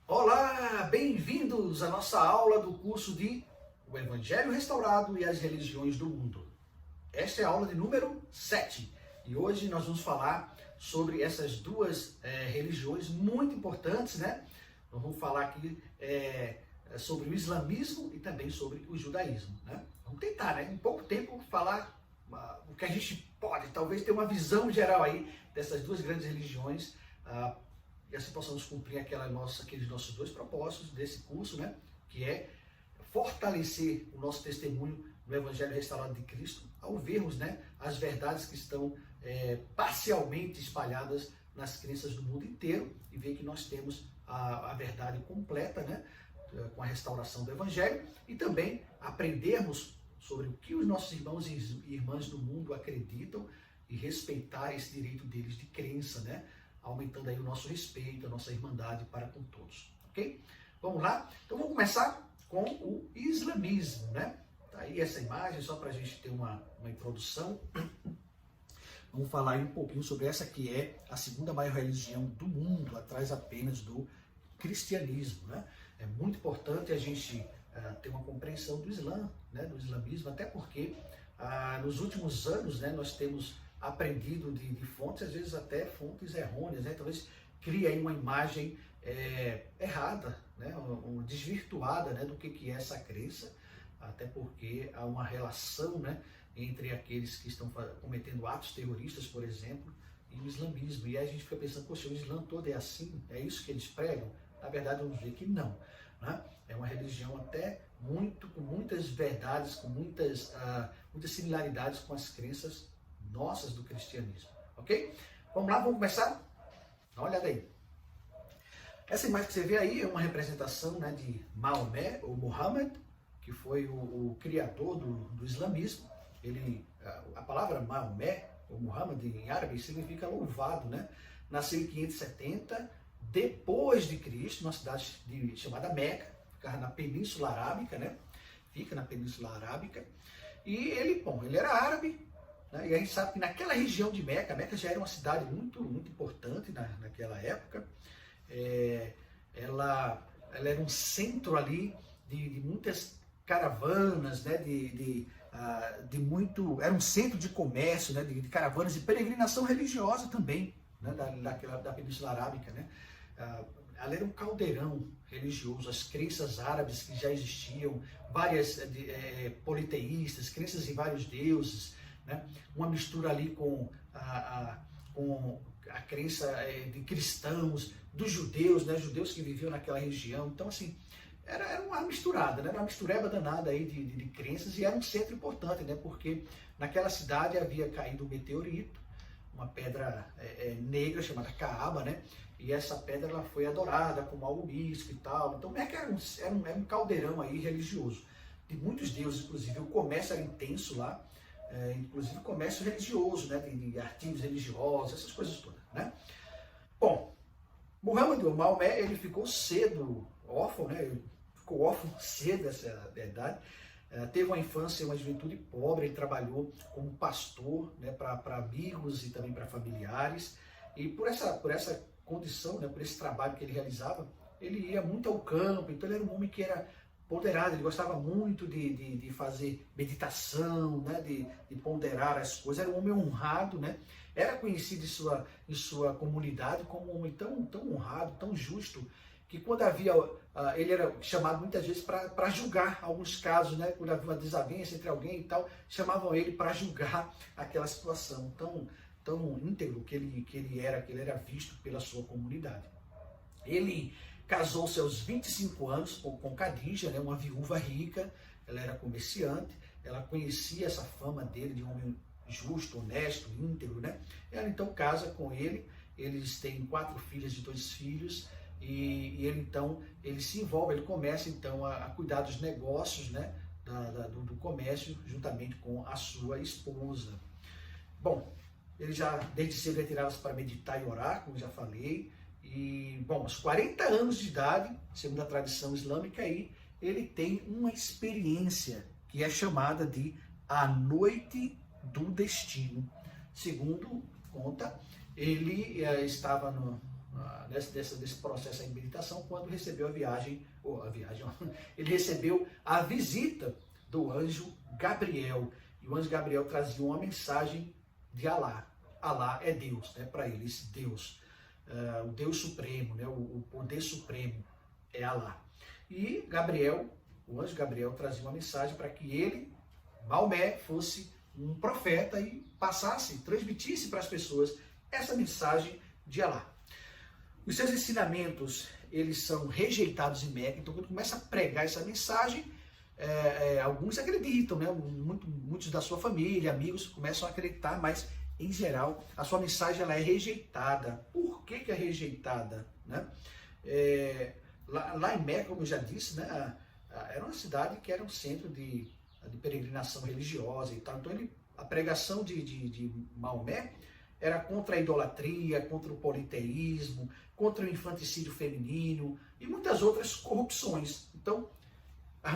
Olá, bem-vindos à nossa aula do curso de O Evangelho Restaurado e as Religiões do Mundo. Esta é a aula de número 7 e hoje nós vamos falar sobre essas duas religiões muito importantes, né? Nós vamos falar aqui sobre o islamismo e também sobre o judaísmo, né? Vamos tentar, né, em pouco tempo, falar o que a gente pode, talvez ter uma visão geral aí dessas duas grandes religiões, e assim possamos cumprir aqueles nossos dois propósitos desse curso, né? Que é fortalecer o nosso testemunho no Evangelho Restaurado de Cristo, ao vermos, né, as verdades que estão parcialmente espalhadas nas crenças do mundo inteiro e ver que nós temos a verdade completa, né, com a restauração do Evangelho, e também aprendermos sobre o que os nossos irmãos e irmãs do mundo acreditam e respeitar esse direito deles de crença, né? Aumentando aí o nosso respeito, a nossa irmandade para com todos, ok? Vamos lá? Então vamos começar com o islamismo, né? Tá aí essa imagem, só para a gente ter uma introdução. Vamos falar aí um pouquinho sobre essa que é a segunda maior religião do mundo, atrás apenas do cristianismo, né? É muito importante a gente ter uma compreensão do Islã, né? Do islamismo, até porque nos últimos anos, né, nós temos aprendido de fontes, às vezes até fontes errôneas, né? Talvez crie aí uma imagem errada, né? Desvirtuada, né, do que é essa crença, até porque há uma relação, né, entre aqueles que estão cometendo atos terroristas, por exemplo, e o islamismo. E aí a gente fica pensando, poxa, o Islã todo é assim? É isso que eles pregam? Na verdade, vamos ver que não, né? É uma religião até com muitas verdades, com muitas similaridades com as crenças nossas do cristianismo, ok? Vamos lá, vamos começar? Dá uma olhada aí. Essa imagem que você vê aí é uma representação, né, de Maomé, ou Muhammad, que foi o criador do islamismo. A palavra Maomé, ou Muhammad em árabe, significa louvado, né? Nasceu em 570 depois de Cristo, numa cidade chamada Meca, fica na Península Arábica, né? Fica na Península Arábica. E ele era árabe, né? E a gente sabe que naquela região de Meca já era uma cidade muito, muito importante naquela época. Ela era um centro ali de muitas caravanas, né? Era um centro de comércio, né? De caravanas de peregrinação religiosa também, né? Da Península Arábica, né? Ela era um caldeirão religioso, as crenças árabes que já existiam, várias politeístas, crenças em vários deuses, né? Uma mistura ali com a crença de cristãos, dos judeus, né? Judeus que viviam naquela região. Então, assim, era uma misturada, né? Era uma mistureba danada aí de crenças, e era um centro importante, né? Porque naquela cidade havia caído um meteorito, uma pedra negra chamada Kaaba, né? E essa pedra ela foi adorada como algo místico e tal. Então Meca era um caldeirão aí religioso, de muitos deuses, inclusive. O comércio era intenso lá, inclusive o comércio religioso, né? De artigos religiosos, essas coisas todas, né? Bom, Muhammad, ou Maomé, ele ficou cedo órfão, né? Ele ficou órfão cedo, essa é a verdade. Teve uma infância e uma juventude pobre. Ele trabalhou como pastor, né, para amigos e também para familiares. E por essa condição, né, por esse trabalho que ele realizava, ele ia muito ao campo. Então ele era um homem que era ponderado, ele gostava muito de fazer meditação, né, de ponderar as coisas. Era um homem honrado, né? Era conhecido em sua comunidade como um homem tão honrado, tão justo, que quando ele era chamado muitas vezes para julgar alguns casos, né? Quando havia uma desavença entre alguém e tal, chamavam ele para julgar aquela situação. Tão íntegro que ele era visto pela sua comunidade. Ele casou-se aos 25 anos com Khadija, né? Uma viúva rica. Ela era comerciante, ela conhecia essa fama dele de homem justo, honesto, íntegro, né? Ela então casa com ele. Eles têm 4 filhas e 2 filhos. E ele se envolve, ele começa então a cuidar dos negócios, né, do comércio, juntamente com a sua esposa. Bom, ele já desde cedo retirava-se para meditar e orar, como já falei. E, bom, aos 40 anos de idade, segundo a tradição islâmica, aí, ele tem uma experiência que é chamada de a Noite do Destino. Segundo conta, ele estava nesse processo de meditação, quando recebeu ele recebeu a visita do anjo Gabriel. E o anjo Gabriel trazia uma mensagem de Alá. Alá é Deus, né? Para ele, esse Deus, o Deus Supremo, né? O poder supremo é Alá. E o anjo Gabriel trazia uma mensagem para que ele, Maomé, fosse um profeta e transmitisse para as pessoas essa mensagem de Alá. Os seus ensinamentos, eles são rejeitados em Meca, então quando começa a pregar essa mensagem, alguns acreditam, né? Muitos da sua família, amigos, começam a acreditar, mas em geral a sua mensagem ela é rejeitada. Por que é rejeitada? Né? Lá em Meca, como eu já disse, né? Era uma cidade que era um centro de peregrinação religiosa e tal. Então a pregação de Maomé era contra a idolatria, contra o politeísmo, contra o infanticídio feminino e muitas outras corrupções. Então,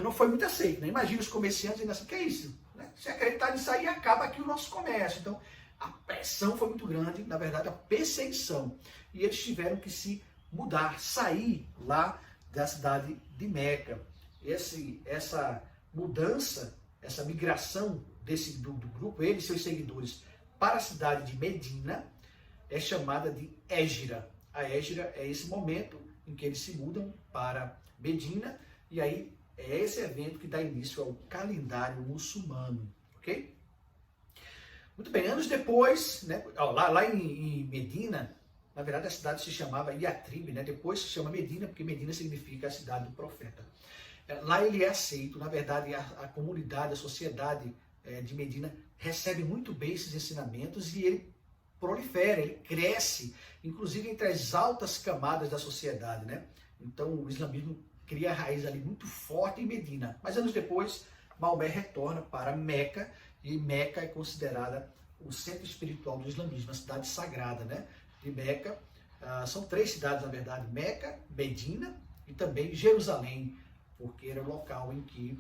não foi muito aceito, né? Imagina os comerciantes dizendo assim, que é isso? Né? Se acreditar nisso aí, acaba aqui o nosso comércio. Então, a pressão foi muito grande, na verdade, a perseguição. E eles tiveram que se mudar, sair lá da cidade de Meca. Essa mudança, essa migração do grupo, ele e seus seguidores, para a cidade de Medina, é chamada de Hégira. A Hégira é esse momento em que eles se mudam para Medina, e aí é esse evento que dá início ao calendário muçulmano, ok? Muito bem, anos depois, né, lá em Medina, na verdade a cidade se chamava Yatrib, né, depois se chama Medina, porque Medina significa a cidade do profeta. Lá ele é aceito, na verdade a comunidade, a sociedade de Medina recebe muito bem esses ensinamentos e ele prolifera, ele cresce, inclusive entre as altas camadas da sociedade, né? Então o islamismo cria raiz ali muito forte em Medina. Mas anos depois, Maomé retorna para Meca, e Meca é considerada o centro espiritual do islamismo, a cidade sagrada, né? De Meca. São 3 cidades, na verdade, Meca, Medina e também Jerusalém, porque era o local em que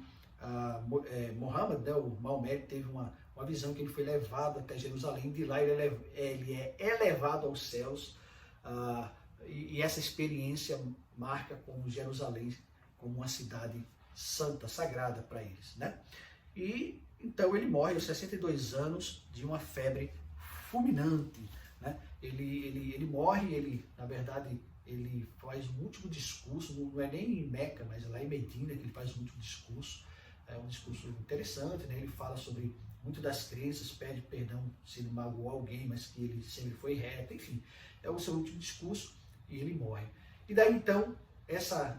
Muhammad, né, o Maomé, teve uma visão que ele foi levado até Jerusalém, de lá ele é elevado aos céus, e essa experiência marca como Jerusalém como uma cidade santa, sagrada para eles, né? E então ele morre aos 62 anos de uma febre fulminante, né? Ele morre, na verdade, ele faz um último discurso, não é nem em Meca, mas lá em Medina que ele faz um último discurso, é um discurso interessante, né? Ele fala sobre muito das crenças, pede perdão se ele magoou alguém, mas que ele sempre foi reto, enfim, é o seu último discurso e ele morre. E daí então,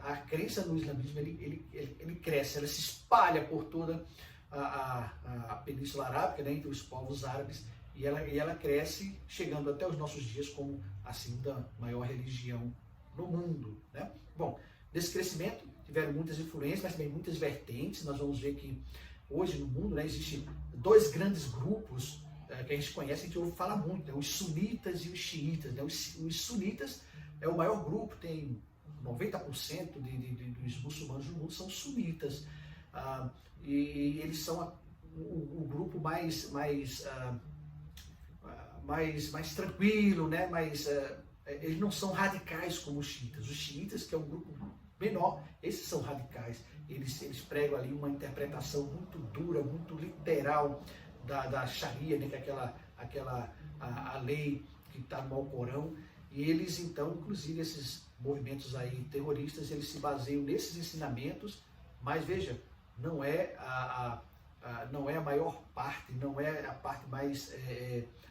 a crença no islamismo, ele cresce, ela se espalha por toda a Península Arábica, né, entre os povos árabes, e ela cresce, chegando até os nossos dias como a segunda maior religião no mundo, né? Bom, desse crescimento tiveram muitas influências, mas também muitas vertentes. Nós vamos ver que hoje no mundo, né, existem 2 grandes grupos que a gente conhece, a gente ouve falar muito, né, os sunitas e os xiitas, né? Os sunitas é o maior grupo, tem 90% dos muçulmanos do mundo são sunitas, e eles são o grupo mais tranquilo, né? Eles não são radicais como os xiitas. Os xiitas, que é um grupo menor, esses são radicais. Eles pregam ali uma interpretação muito dura, muito literal da Sharia, né? Que é a lei que está no Alcorão. E eles, então, inclusive esses movimentos aí terroristas, eles se baseiam nesses ensinamentos, mas veja, não é a maior parte, não é a parte mais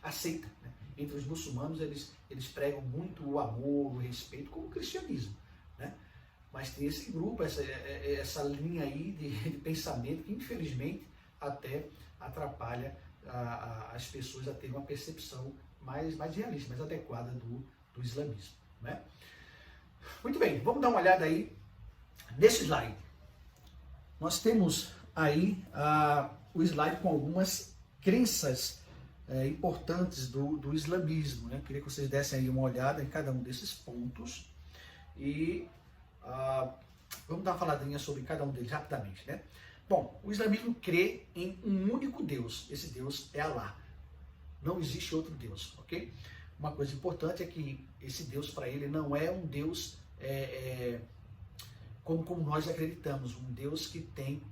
aceita, né? Entre os muçulmanos, eles pregam muito o amor, o respeito, como o cristianismo, né? Mas tem esse grupo, essa linha aí de pensamento que, infelizmente, até atrapalha as pessoas a ter uma percepção mais realista, mais adequada do islamismo, né? Muito bem, vamos dar uma olhada aí nesse slide. Nós temos aí o slide com algumas crenças importantes do islamismo, né? Eu queria que vocês dessem aí uma olhada em cada um desses pontos e vamos dar uma faladinha sobre cada um deles rapidamente, né? Bom, o islamismo crê em um único Deus. Esse Deus é Alá. Não existe outro Deus, ok? uma coisa importante é que esse Deus para ele não é um Deus como nós acreditamos, um Deus que tem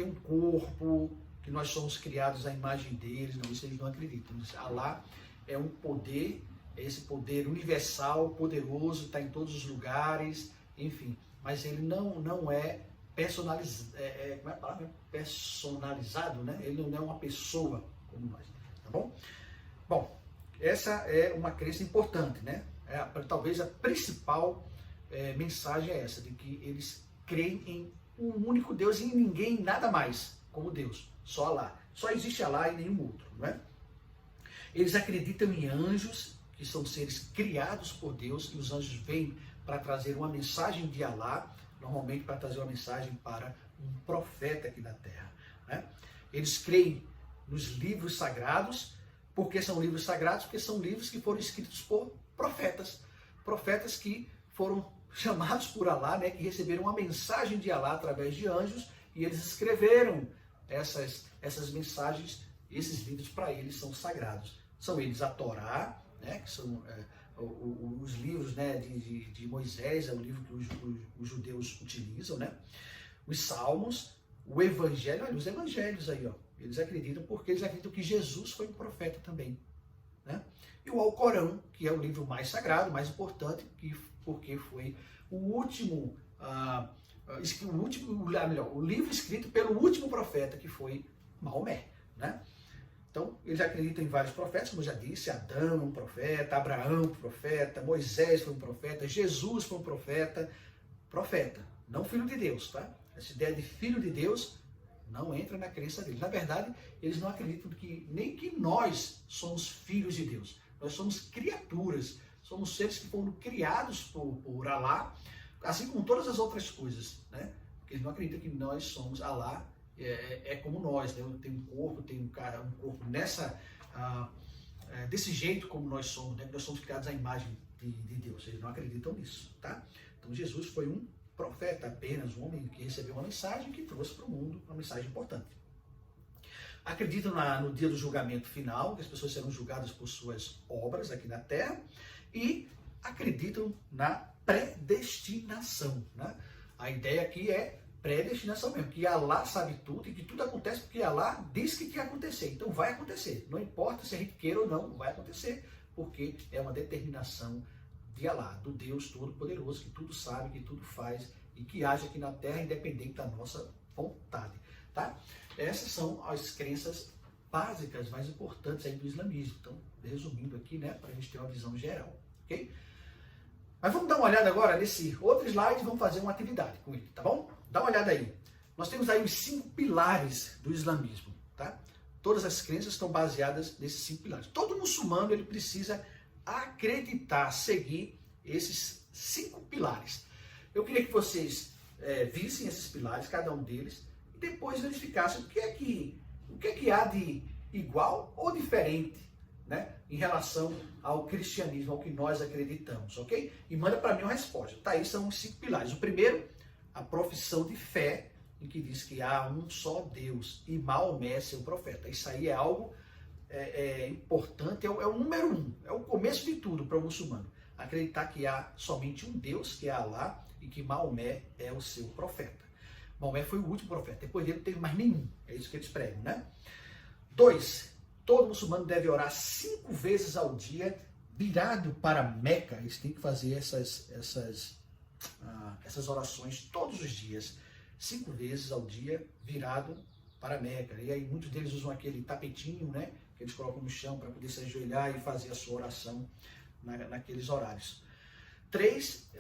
um corpo, que nós somos criados à imagem deles. Não, isso eles não acreditam. Alá é um poder, esse poder universal, poderoso, está em todos os lugares, enfim, mas ele não é personalizado, como é a palavra? Personalizado, né? Ele não é uma pessoa como nós, tá bom? Bom, essa é uma crença importante, né? Talvez a principal mensagem é essa, de que eles creem em um único Deus e em ninguém, nada mais como Deus, só Alá. Só existe Alá e nenhum outro, não é? Eles acreditam em anjos, que são seres criados por Deus, e os anjos vêm para trazer uma mensagem de Alá, normalmente para trazer uma mensagem para um profeta aqui na Terra, né? Eles creem nos livros sagrados. Por que são livros sagrados? Porque são livros que foram escritos por profetas. Profetas que foram chamados por Alá, né, que receberam uma mensagem de Alá através de anjos, e eles escreveram essas mensagens, esses livros para eles são sagrados. São eles a Torá, né, que são os livros, né, de Moisés, é o livro que os judeus utilizam, né? Os Salmos, o Evangelho, olha, os Evangelhos aí, ó, eles acreditam porque eles acreditam que Jesus foi um profeta também, né? E o Alcorão, que é o livro mais sagrado, mais importante, porque foi o livro escrito pelo último profeta, que foi Maomé, né? Então, eles acreditam em vários profetas, como eu já disse, Adão um profeta, Abraão um profeta, Moisés foi um profeta, Jesus foi um profeta, não filho de Deus, tá? Essa ideia de filho de Deus não entra na crença deles. Na verdade, eles não acreditam nem que nós somos filhos de Deus. Nós somos criaturas, somos seres que foram criados por Alá, assim como todas as outras coisas, né? Porque eles não acreditam que nós somos Alá, como nós, né? Tem um corpo, um corpo desse jeito como nós somos, né? Nós somos criados à imagem de Deus. Eles não acreditam nisso, tá? Então Jesus foi um profeta apenas, um homem que recebeu uma mensagem que trouxe para o mundo uma mensagem importante. Acreditam no dia do julgamento final, que as pessoas serão julgadas por suas obras aqui na Terra, e acreditam na predestinação, né? A ideia aqui é predestinação mesmo, que Alá sabe tudo e que tudo acontece porque Alá diz que ia acontecer. Então vai acontecer, não importa se a gente queira ou não, vai acontecer, porque é uma determinação de Alá, do Deus Todo-Poderoso, que tudo sabe, que tudo faz e que age aqui na Terra independente da nossa vontade, tá? Essas são as crenças básicas, mais importantes aí do islamismo. Então, resumindo aqui, né, para a gente ter uma visão geral, ok? Mas vamos dar uma olhada agora nesse outro slide e vamos fazer uma atividade com ele, tá bom? Dá uma olhada aí. Nós temos aí os 5 pilares do islamismo, tá? Todas as crenças estão baseadas nesses 5 pilares. Todo muçulmano, ele precisa acreditar, seguir esses 5 pilares. Eu queria que vocês vissem esses pilares, cada um deles, e depois verificassem o que é que há de igual ou diferente, né, em relação ao cristianismo, ao que nós acreditamos, ok? E manda para mim uma resposta. Tá aí, são os 5 pilares. O primeiro, a profissão de fé, em que diz que há um só Deus e Maomé é seu profeta. Isso aí é algo importante, é o número 1, é o começo de tudo para o muçulmano. Acreditar que há somente um Deus, que é Alá, e que Maomé é o seu profeta. Maomé foi o último profeta, depois dele não teve mais nenhum, é isso que eles pregam, né? 2, todo muçulmano deve orar 5 vezes ao dia, virado para Meca. Eles têm que fazer essas orações todos os dias, 5 vezes ao dia, virado para Meca. E aí muitos deles usam aquele tapetinho, né, que eles colocam no chão para poder se ajoelhar e fazer a sua oração naqueles horários. 3,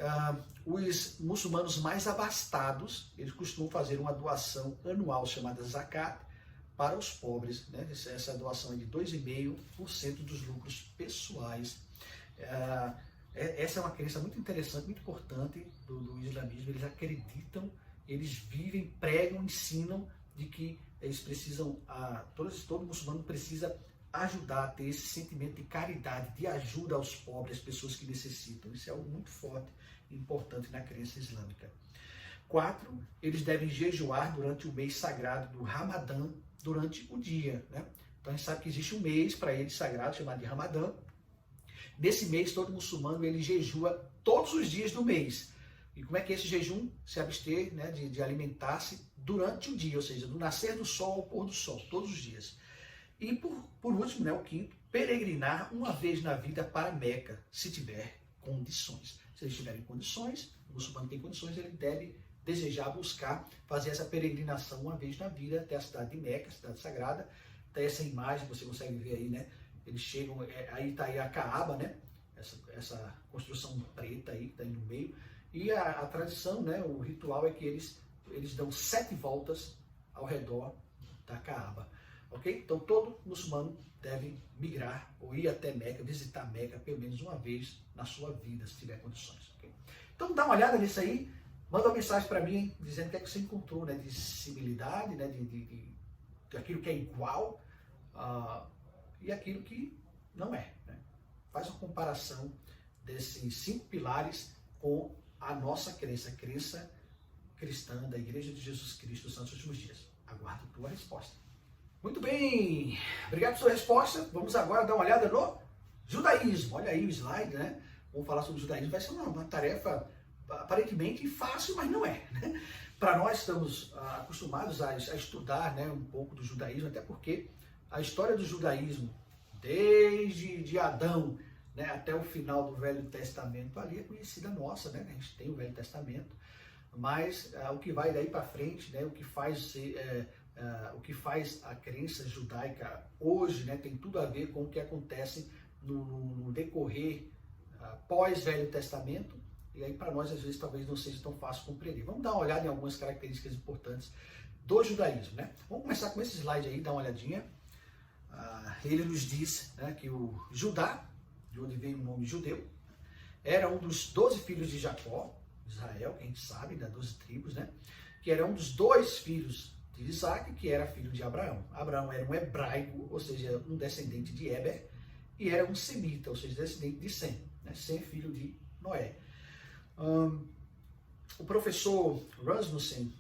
os muçulmanos mais abastados, eles costumam fazer uma doação anual chamada zakat para os pobres, né? Essa doação é de 2,5% dos lucros pessoais. Essa é uma crença muito interessante, muito importante do islamismo. Eles acreditam, eles vivem, pregam, ensinam de que eles precisam, todo muçulmano precisa ajudar a ter esse sentimento de caridade, de ajuda aos pobres, às pessoas que necessitam. Isso é algo muito forte e importante na crença islâmica. 4, eles devem jejuar durante o mês sagrado do Ramadã, durante o dia, né? Então a gente sabe que existe um mês para eles sagrado chamado de Ramadã. Nesse mês todo muçulmano ele jejua todos os dias do mês. E como é que é esse jejum? Se abster, né, de alimentar-se durante o dia, ou seja, do nascer do sol ao pôr do sol, todos os dias. E por último, né, o quinto, peregrinar uma vez na vida para Meca, se tiver condições. Se eles tiverem condições, o muçulmano tem condições, ele deve desejar buscar fazer essa peregrinação uma vez na vida até a cidade de Meca, a cidade sagrada. Tem essa imagem, você consegue ver aí, né? Eles chegam, aí está aí a Kaaba, né? Essa construção preta aí, que está aí no meio. E a tradição, né? O ritual é que eles dão 7 voltas ao redor da Kaaba. Ok? Então todo muçulmano deve migrar ou ir até Meca, visitar Meca pelo menos uma vez na sua vida, se tiver condições. Okay? Então dá uma olhada nisso aí, manda uma mensagem para mim dizendo o que é que você encontrou, né, de similitude, né, de aquilo que é igual e aquilo que não é. Né? Faz uma comparação desses 5 pilares com a nossa crença, a crença cristã da Igreja de Jesus Cristo dos Santos Últimos Dias. Aguardo a tua resposta. Muito bem, obrigado por sua resposta. Vamos agora dar uma olhada no judaísmo. Olha aí o slide, né? Vamos falar sobre o judaísmo. Vai ser uma tarefa aparentemente fácil, mas não é. Né? Para nós estamos acostumados a estudar, né, um pouco do judaísmo, até porque a história do judaísmo, desde de Adão, né, até o final do Velho Testamento, ali é conhecida nossa, né? A gente tem o Velho Testamento, mas o que vai daí para frente, né, o que faz a crença judaica hoje, né, tem tudo a ver com o que acontece no decorrer pós-Velho Testamento, e aí para nós às vezes talvez não seja tão fácil compreender. Vamos dar uma olhada em algumas características importantes do judaísmo. Né? Vamos começar com esse slide aí, dar uma olhadinha. Ele nos diz, né, que o Judá, de onde veio o nome judeu, era um dos 12 filhos de Jacó, Israel, que a gente sabe, das 12 tribos, né, que era um dos 2 filhos de Isaac, que era filho de Abraão. Abraão era um hebraico, ou seja, um descendente de Eber, e era um semita, ou seja, descendente de Sem, né? Sem, filho de Noé. O professor Rasmussen,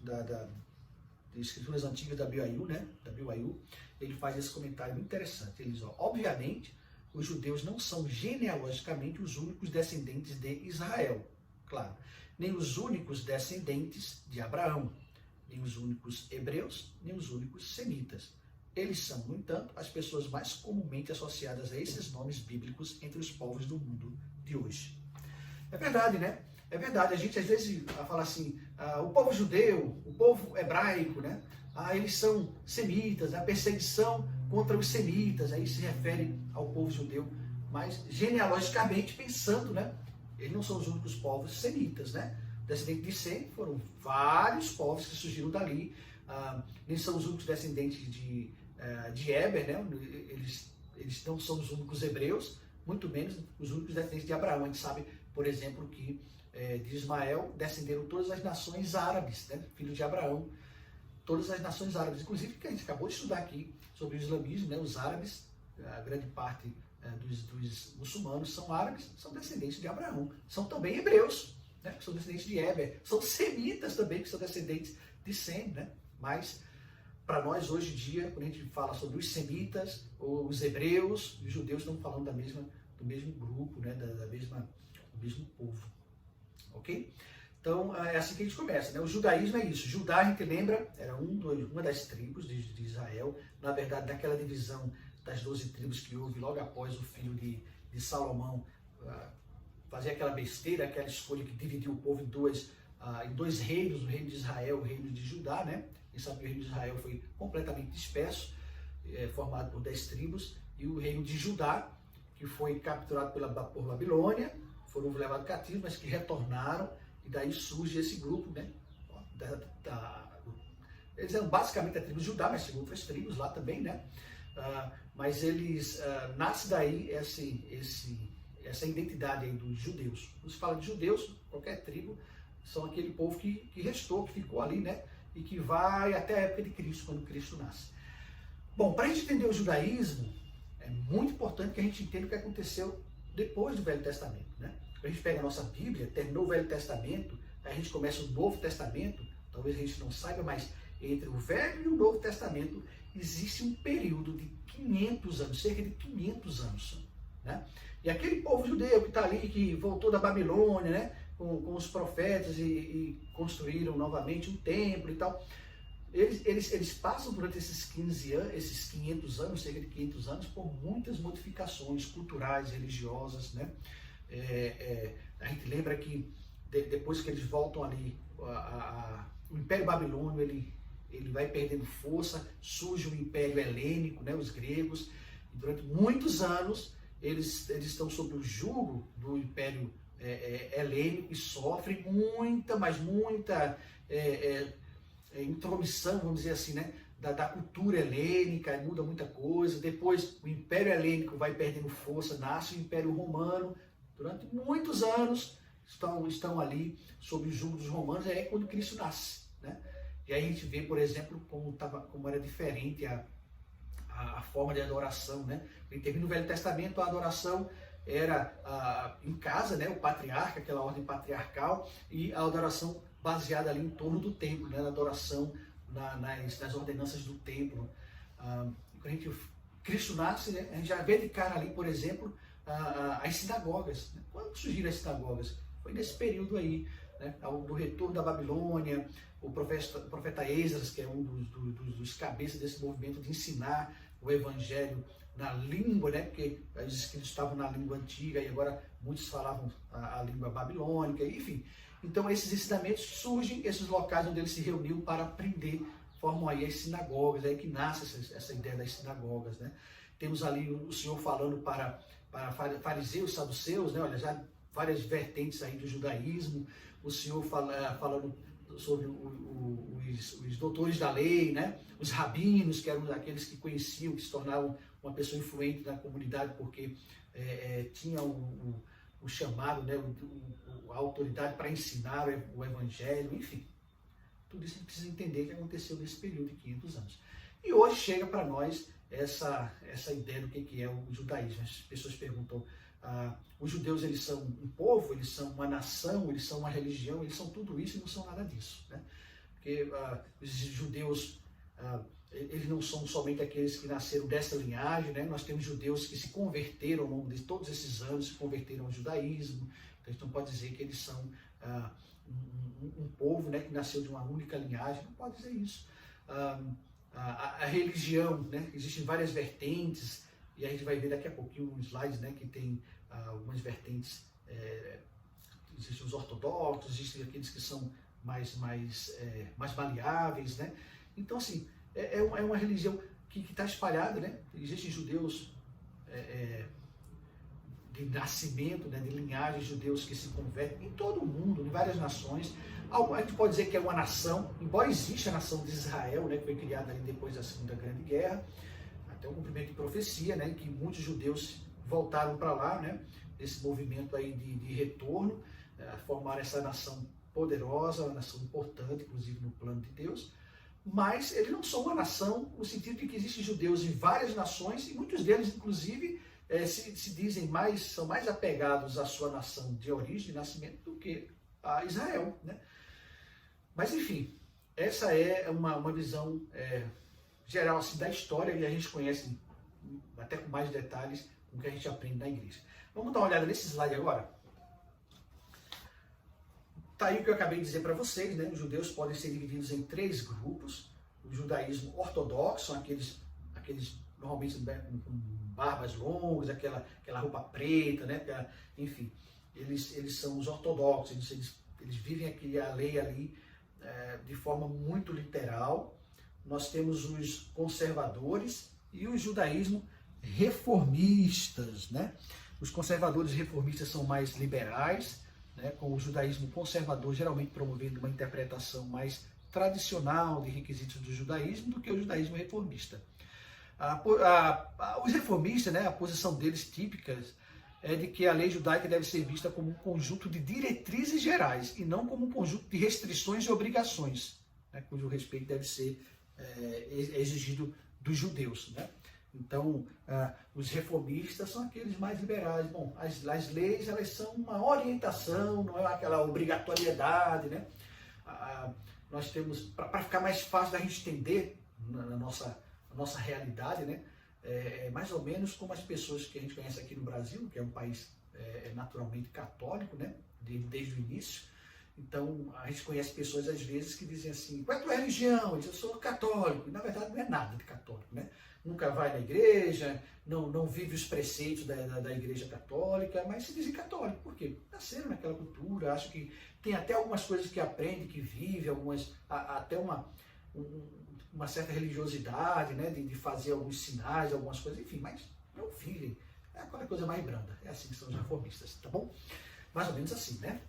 de Escrituras Antigas da BYU, né? Da BYU, ele faz esse comentário muito interessante. Ele diz, obviamente, os judeus não são genealogicamente os únicos descendentes de Israel, claro, nem os únicos descendentes de Abraão, nem os únicos hebreus, nem os únicos semitas. Eles são, no entanto, as pessoas mais comumente associadas a esses nomes bíblicos entre os povos do mundo de hoje. É verdade, né? É verdade. A gente às vezes fala assim, o povo judeu, o povo hebraico, né? Eles são semitas, a perseguição contra os semitas, aí se refere ao povo judeu, mas genealogicamente pensando, né? Eles não são os únicos povos semitas, né? Descendentes de Sem foram vários povos que surgiram dali. Eles são os únicos descendentes de Eber, né? Eles não são os únicos hebreus, muito menos os únicos descendentes de Abraão. A gente sabe, por exemplo, que de Ismael descenderam todas as nações árabes, né? Filhos de Abraão, todas as nações árabes, inclusive que a gente acabou de estudar aqui sobre o islamismo, né? Os árabes, a grande parte dos muçulmanos são árabes, são descendentes de Abraão, são também hebreus, né, que são descendentes de Eber, são semitas também, que são descendentes de Sem, né? Mas para nós hoje em dia, quando a gente fala sobre os semitas, ou os hebreus, os judeus estão falando do mesmo grupo, né? do mesmo povo, ok? Então é assim que a gente começa, né? O judaísmo é isso. Judá, a gente lembra, era uma das tribos de Israel, na verdade, daquela divisão das 12 tribos que houve logo após o filho de Salomão fazer aquela besteira, aquela escolha que dividiu o povo em dois reinos, o reino de Israel e o reino de Judá, né? E sabe que o reino de Israel foi completamente disperso, formado por 10 tribos, e o reino de Judá, que foi capturado por Babilônia, foram levados cativos, mas que retornaram, e daí surge esse grupo, né? Eles eram basicamente a tribo de Judá, mas tinha outras tribos lá também, né? Mas eles nasce daí essa identidade aí dos judeus. Quando se fala de judeus, qualquer tribo, são aquele povo que restou, que ficou ali, né? E que vai até a época de Cristo, quando Cristo nasce. Bom, para a gente entender o judaísmo, é muito importante que a gente entenda o que aconteceu depois do Velho Testamento, né? A gente pega a nossa Bíblia, terminou o Velho Testamento, a gente começa o Novo Testamento, talvez a gente não saiba, mas entre o Velho e o Novo Testamento existe um período de 500 anos, cerca de 500 anos, né? E aquele povo judeu que está ali, que voltou da Babilônia, né? Com os profetas e construíram novamente um templo e tal, eles passam durante esses 15 anos, esses 500 anos, cerca de 500 anos, por muitas modificações culturais, religiosas, né? A gente lembra que depois que eles voltam ali, o Império Babilônio ele vai perdendo força, surge o Império Helênico, né? Os gregos, e durante muitos anos eles estão sob o jugo do Império Helênico e sofrem muita, mas muita intromissão, vamos dizer assim, né? Da cultura helênica, muda muita coisa. Depois o Império Helênico vai perdendo força, nasce o Império Romano. Durante muitos anos estão ali sob o jugo dos romanos, é quando Cristo nasce, né? E aí a gente vê, por exemplo, como era diferente a forma de adoração, né? Em termos do Velho Testamento, a adoração era em casa, né? O patriarca, aquela ordem patriarcal, e a adoração baseada ali em torno do templo, né? A adoração nas ordenanças do templo. Quando Cristo nasce, né? A gente já vê de cara ali, por exemplo, as sinagogas, né? Quando surgiram as sinagogas? Foi nesse período aí, né? Do retorno da Babilônia, o profeta Esdras, que é um dos cabeças desse movimento de ensinar o evangelho na língua, né? Porque os escritos estavam na língua antiga e agora muitos falavam a língua babilônica, enfim. Então esses ensinamentos surgem, esses locais onde eles se reuniam para aprender, formam aí as sinagogas, é aí que nasce essa ideia das sinagogas, né? Temos ali o Senhor falando para fariseus, saduceus, né? Olha, já várias vertentes aí do judaísmo, o Senhor falando sobre os doutores da lei, né? Os rabinos, que eram aqueles que conheciam, que se tornavam uma pessoa influente na comunidade, porque tinha o chamado, né? A autoridade para ensinar o evangelho, enfim. Tudo isso a gente precisa entender que aconteceu nesse período de 500 anos. E hoje chega para nós essa ideia do que é o judaísmo. As pessoas perguntam, os judeus eles são um povo, eles são uma nação, eles são uma religião, eles são tudo isso e não são nada disso, né? Porque os judeus, eles não são somente aqueles que nasceram dessa linhagem, né? Nós temos judeus que se converteram ao longo de todos esses anos, se converteram ao judaísmo. Então a gente não pode dizer que eles são um povo, né, que nasceu de uma única linhagem, não pode dizer isso. A religião, né? Existem várias vertentes, e a gente vai ver daqui a pouquinho uns slides, né, que tem algumas vertentes. Existem os ortodoxos, existem aqueles que são mais maleáveis, né? Então, assim, é uma religião que está espalhada, né? Existem judeus de nascimento, né, de linhagem, judeus que se convertem em todo o mundo, em várias nações. A gente pode dizer que é uma nação, embora exista a nação de Israel, né, que foi criada ali depois da Segunda Grande Guerra, até o cumprimento de profecia, né, que muitos judeus voltaram para lá, né, nesse movimento aí de retorno, formaram essa nação poderosa, uma nação importante, inclusive no plano de Deus. Mas eles não são uma nação no sentido de que existem judeus em várias nações, e muitos deles, inclusive, se dizem são mais apegados à sua nação de origem, de nascimento, do que a Israel, né? Mas, enfim, essa é uma visão geral assim, da história, e a gente conhece até com mais detalhes o que a gente aprende na igreja. Vamos dar uma olhada nesse slide agora? Tá aí o que eu acabei de dizer para vocês, né? Os judeus podem ser divididos em 3 grupos. O judaísmo ortodoxo, são aqueles normalmente com barbas longas, aquela roupa preta, né? Enfim, eles são os ortodoxos, eles vivem a lei ali de forma muito literal. Nós temos os conservadores e o judaísmo reformistas, né? Os conservadores e reformistas são mais liberais, né, com o judaísmo conservador geralmente promovendo uma interpretação mais tradicional de requisitos do judaísmo do que o judaísmo reformista. Os reformistas, né, a posição deles típica é de que a lei judaica deve ser vista como um conjunto de diretrizes gerais e não como um conjunto de restrições e obrigações, né, cujo respeito deve ser exigido dos judeus, né? Então, os reformistas são aqueles mais liberais. Bom, as leis, elas são uma orientação, não é aquela obrigatoriedade, né? Nós temos, para ficar mais fácil da gente entender na nossa nossa realidade, né? É mais ou menos como as pessoas que a gente conhece aqui no Brasil, que é um país naturalmente católico, né? Desde o início. Então, a gente conhece pessoas, às vezes, que dizem assim, qual é a tua religião? Eu sou católico. E, na verdade, não é nada de católico, né? Nunca vai na igreja, não vive os preceitos da igreja católica, mas se dizem católico. Por quê? Nasceram naquela cultura, acho que tem até algumas coisas que aprende, que vive, até uma certa religiosidade, né? De fazer alguns sinais, algumas coisas, enfim, mas não vivem. É aquela coisa mais branda. É assim que são os reformistas, tá bom? Mais ou menos assim, né?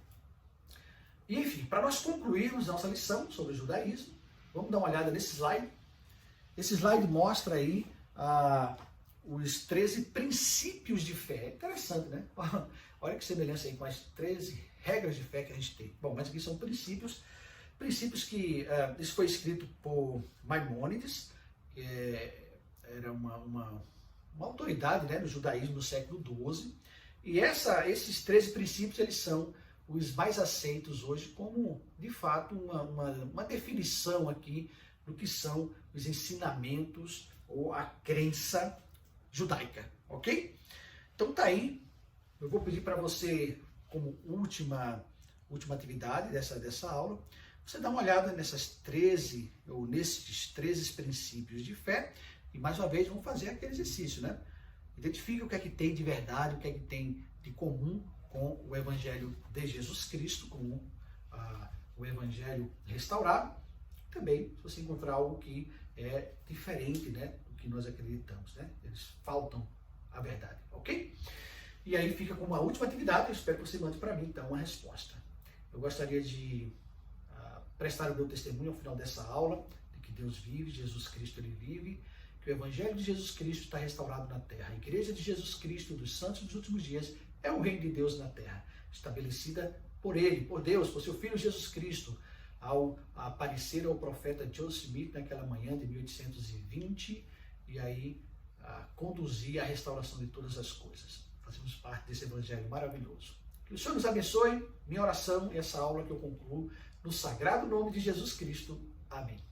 E, enfim, para nós concluirmos nossa lição sobre o judaísmo, vamos dar uma olhada nesse slide. Esse slide mostra aí os 13 princípios de fé. É interessante, né? Olha que semelhança aí com as 13 regras de fé que a gente tem. Bom, mas aqui são princípios que isso foi escrito por Maimônides, que era uma autoridade, né, no judaísmo do século XII. E esses 13 princípios, eles são os mais aceitos hoje como, de fato, uma definição aqui do que são os ensinamentos ou a crença judaica, ok? Então tá aí, eu vou pedir para você, como última atividade dessa aula, você dá uma olhada nesses 13 princípios de fé, e mais uma vez vamos fazer aquele exercício, né? Identifique o que é que tem de verdade, o que é que tem de comum com o Evangelho de Jesus Cristo, com o Evangelho restaurado. Também, se você encontrar algo que é diferente, né, do que nós acreditamos, né? Eles faltam a verdade, ok? E aí fica com uma última atividade, eu espero que você mande para mim, então, uma resposta. Eu gostaria de prestar o meu testemunho ao final dessa aula, de que Deus vive, Jesus Cristo ele vive, que o Evangelho de Jesus Cristo está restaurado na terra. A Igreja de Jesus Cristo dos Santos dos Últimos Dias é o reino de Deus na terra, estabelecida por Ele, por Deus, por seu Filho Jesus Cristo, ao aparecer ao profeta Joseph Smith naquela manhã de 1820, e aí conduzir a restauração de todas as coisas. Fazemos parte desse Evangelho maravilhoso. Que o Senhor nos abençoe, minha oração e essa aula que eu concluo no sagrado nome de Jesus Cristo. Amém.